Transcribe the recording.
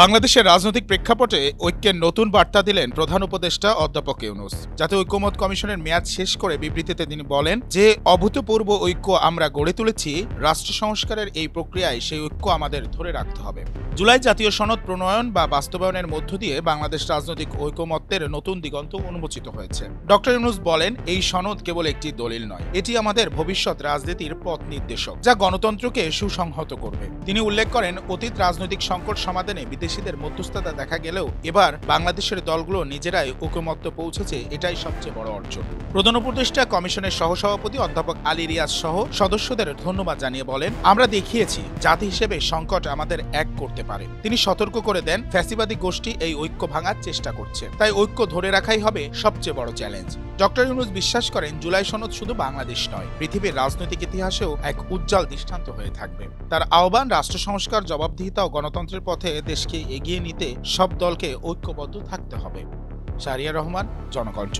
বাংলাদেশের রাজনৈতিক প্রেক্ষাপটে ঐক্যের নতুন বার্তা দিলেন প্রধান উপদেষ্টা অধ্যাপক ইউনূস। জাতীয় ঐকমত্য কমিশনের মেয়াদ শেষ করে বিবৃতিতে তিনি বলেন যে অভূতপূর্ব ঐক্য আমরা গড়ে তুলেছি, রাষ্ট্র সংস্কারের এই প্রক্রিয়ায় সেই ঐক্য আমাদের ধরে রাখতে হবে। জুলাই জাতীয় সনদ প্রণয়ন বা বাস্তবায়নের মধ্য দিয়ে বাংলাদেশ রাজনৈতিক ঐকমত্যের নতুন দিগন্ত উন্মোচিত হয়েছে। ডক্টর ইউনূস বলেন, এই সনদ কেবল একটি দলিল নয়, এটি আমাদের ভবিষ্যৎ রাজনীতির পথ নির্দেশক, যা গণতন্ত্রকে সুসংহত করবে। তিনি উল্লেখ করেন, অতীত রাজনৈতিক সংকট সমাধানে বিদেশিদের মধ্যস্থতা দেখা গেলেও এবার বাংলাদেশের দলগুলো নিজেরাই ঐকমত্য পৌঁছেছে, এটাই সবচেয়ে বড় অর্জন। প্রধান উপদেষ্টা কমিশনের সহসভাপতি অধ্যাপক আলী রিয়াজ সহ সদস্যদের ধন্যবাদ জানিয়ে বলেন, আমরা দেখিয়েছি জাতি হিসেবে সংকট আমাদের এক করতে পারে। তিনি সতর্ক করে দেন, ফ্যাসিবাদী গোষ্ঠী এই ঐক্য ভাঙার চেষ্টা করছে, তাই ঐক্য ধরে রাখাই হবে সবচেয়ে বড় চ্যালেঞ্জ। ডক্টর ইউনূস বিশ্বাস করেন, জুলাই সনদ শুধু বাংলাদেশ নয়, পৃথিবীর রাজনৈতিক ইতিহাসেও এক উজ্জ্বল দৃষ্টান্ত হয়ে থাকবে। তার আহ্বান, রাষ্ট্র সংস্কার, জবাবদিহিতা ও গণতন্ত্রের পথে দেশকে এগিয়ে নিতে সব দলকে ঐক্যবদ্ধ থাকতে হবে। শাহরিয়ার রহমান, জনকণ্ঠ।